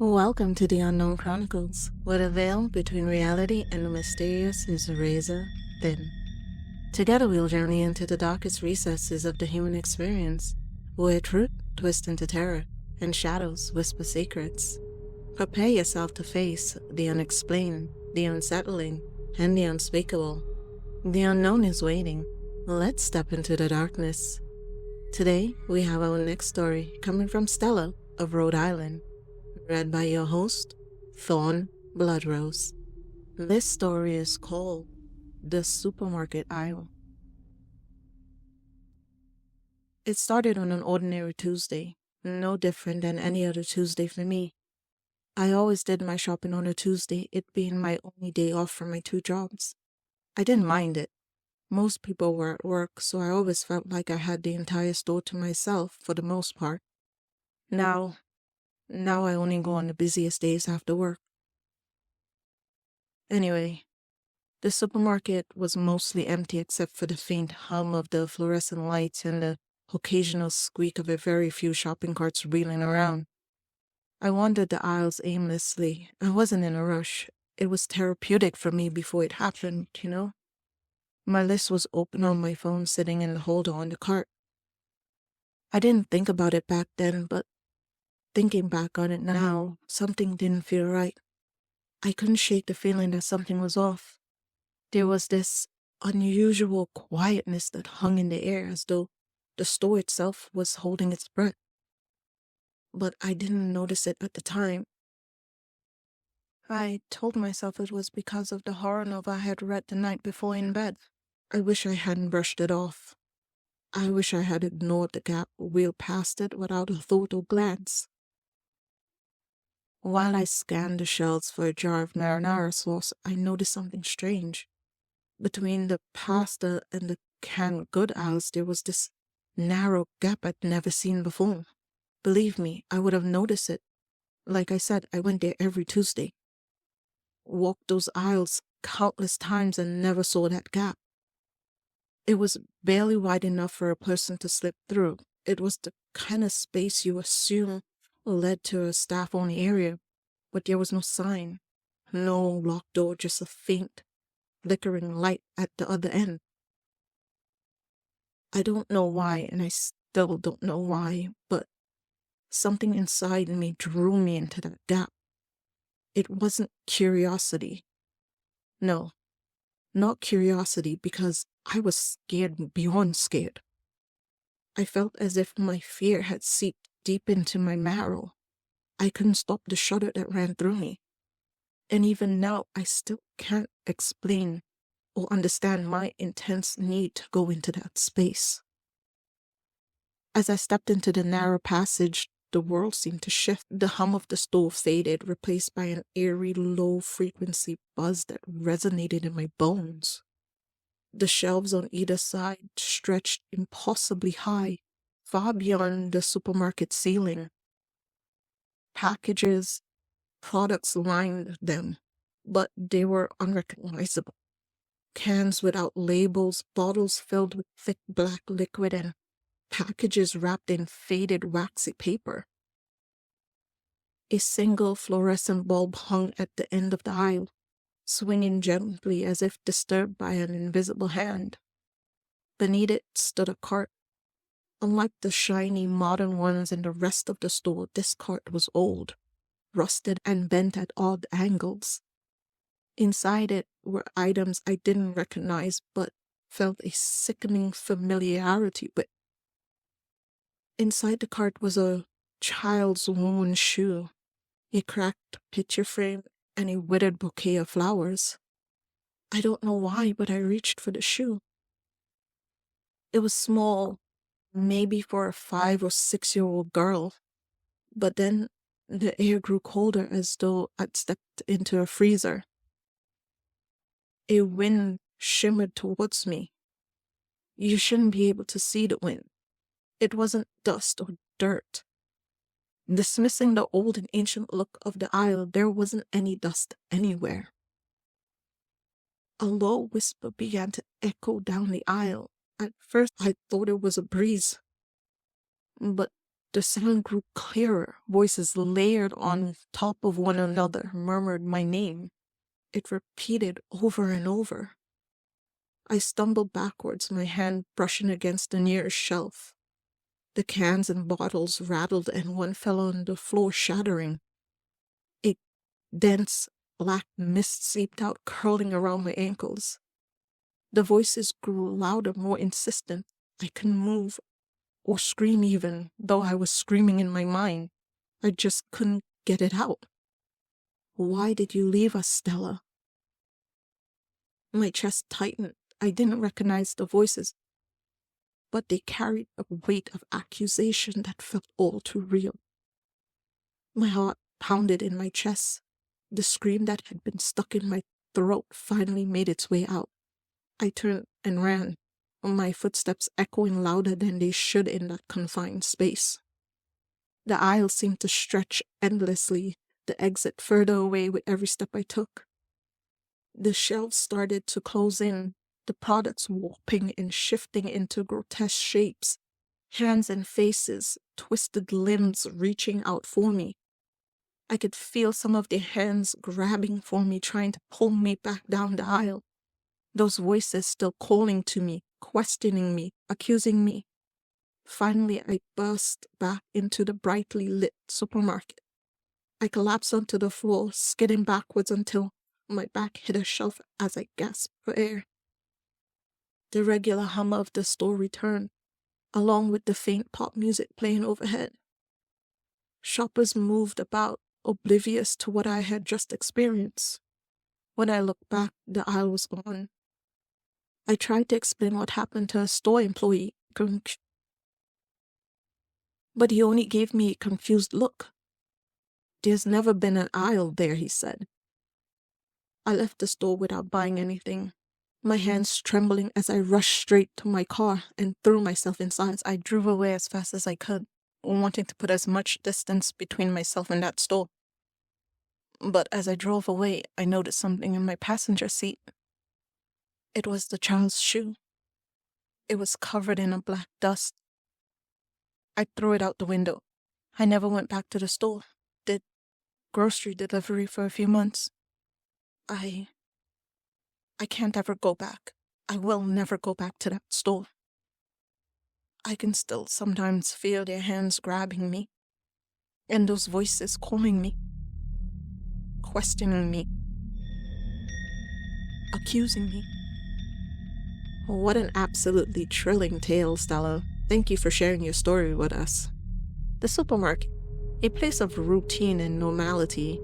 Welcome to the Unknown Chronicles, where the veil between reality and the mysterious is razor thin. Together we'll journey into the darkest recesses of the human experience, where truth twists into terror and shadows whisper secrets. Prepare yourself to face the unexplained, the unsettling, and the unspeakable. The unknown is waiting. Let's step into the darkness. Today, we have our next story coming from Stella of Rhode Island, read by your host, Thorn Bloodrose. This story is called The Supermarket Aisle. It started on an ordinary Tuesday, no different than any other Tuesday for me. I always did my shopping on a Tuesday, it being my only day off from my two jobs. I didn't mind it. Most people were at work, so I always felt like I had the entire store to myself for the most part. Now I only go on the busiest days after work. Anyway, the supermarket was mostly empty except for the faint hum of the fluorescent lights and the occasional squeak of a very few shopping carts reeling around. I wandered the aisles aimlessly. I wasn't in a rush. It was therapeutic for me before it happened, you know? My list was open on my phone, sitting in the holder on the cart. I didn't think about it back then, but thinking back on it now, something didn't feel right. I couldn't shake the feeling that something was off. There was this unusual quietness that hung in the air as though the store itself was holding its breath. But I didn't notice it at the time. I told myself it was because of the horror novel I had read the night before in bed. I wish I hadn't brushed it off. I wish I had ignored the gap or wheeled past it without a thought or glance. While I scanned the shelves for a jar of marinara sauce, I noticed something strange. Between the pasta and the canned good aisles, there was this narrow gap I'd never seen before. Believe me, I would have noticed it. Like I said, I went there every Tuesday. Walked those aisles countless times and never saw that gap. It was barely wide enough for a person to slip through. It was the kind of space you assume led to a staff-only area, but there was no sign, no locked door, just a faint, flickering light at the other end. I don't know why, and I still don't know why, but something inside me drew me into that gap. It wasn't curiosity. No, not curiosity, because I was scared beyond scared. I felt as if my fear had seeped deep into my marrow. I couldn't stop the shudder that ran through me. And even now, I still can't explain or understand my intense need to go into that space. As I stepped into the narrow passage, the world seemed to shift. The hum of the stove faded, replaced by an eerie, low-frequency buzz that resonated in my bones. The shelves on either side stretched impossibly high, far beyond the supermarket ceiling. Packages, products lined them, but they were unrecognizable. Cans without labels, bottles filled with thick black liquid, and packages wrapped in faded waxy paper. A single fluorescent bulb hung at the end of the aisle, swinging gently as if disturbed by an invisible hand. Beneath it stood a cart. Unlike the shiny modern ones in the rest of the store, this cart was old, rusted, and bent at odd angles. Inside it were items I didn't recognize but felt a sickening familiarity with. Inside the cart was a child's worn shoe, a cracked picture frame, and a withered bouquet of flowers. I don't know why, but I reached for the shoe. It was small, maybe for a 5 or 6-year-old girl, but then the air grew colder as though I'd stepped into a freezer. A wind shimmered towards me. You shouldn't be able to see the wind. It wasn't dust or dirt. Dismissing the old and ancient look of the aisle, there wasn't any dust anywhere. A low whisper began to echo down the aisle. At first, I thought it was a breeze, but The sound grew clearer. Voices layered on top of one another murmured my name. It repeated over and over. I stumbled backwards, my hand brushing against the nearest shelf. The cans and bottles rattled and one fell on the floor, shattering. A dense black mist seeped out, curling around my ankles. The voices grew louder, more insistent. I couldn't move or scream even, though I was screaming in my mind. I just couldn't get it out. Why did you leave us, Stella? My chest tightened. I didn't recognize the voices, but they carried a weight of accusation that felt all too real. My heart pounded in my chest. The scream that had been stuck in my throat finally made its way out. I turned and ran, my footsteps echoing louder than they should in that confined space. The aisle seemed to stretch endlessly, the exit further away with every step I took. The shelves started to close in, the products warping and shifting into grotesque shapes, hands and faces, twisted limbs reaching out for me. I could feel some of their hands grabbing for me, trying to pull me back down the aisle. Those voices still calling to me, questioning me, accusing me. Finally, I burst back into the brightly lit supermarket. I collapsed onto the floor, skidding backwards until my back hit a shelf as I gasped for air. The regular hum of the store returned, along with the faint pop music playing overhead. Shoppers moved about, oblivious to what I had just experienced. When I looked back, the aisle was gone. I tried to explain what happened to a store employee, but he only gave me a confused look. "There's never been an aisle there," he said. I left the store without buying anything, my hands trembling as I rushed straight to my car and threw myself inside. I drove away as fast as I could, wanting to put as much distance between myself and that store. But as I drove away, I noticed something in my passenger seat. It was the child's shoe. It was covered in a black dust. I threw it out the window. I never went back to the store. Did grocery delivery for a few months. I can't ever go back. I will never go back to that store. I can still sometimes feel their hands grabbing me, and those voices calling me, questioning me, accusing me. What an absolutely thrilling tale, Stella. Thank you for sharing your story with us. The supermarket, a place of routine and normality,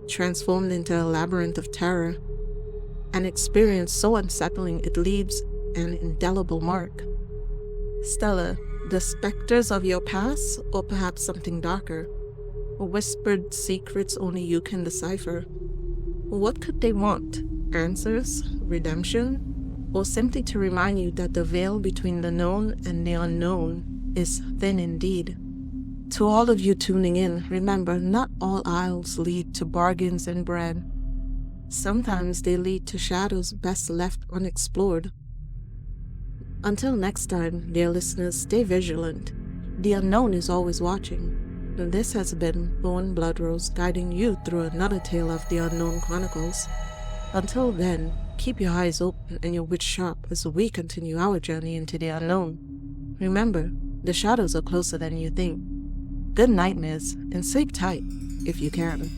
transformed into a labyrinth of terror, an experience so unsettling it leaves an indelible mark. Stella, the specters of your past, or perhaps something darker, whispered secrets only you can decipher. What could they want? Answers? Redemption? Or simply to remind you that the veil between the known and the unknown is thin indeed? To all of you tuning in, remember, not all aisles lead to bargains and bread. Sometimes they lead to shadows best left unexplored. Until next time, dear listeners, stay vigilant. The unknown is always watching. And this has been Thorn Bloodrose, guiding you through another tale of the Unknown Chronicles. Until then, keep your eyes open and your wits sharp as we continue our journey into the unknown. Remember, the shadows are closer than you think. Good nightmares, and sleep tight if you can.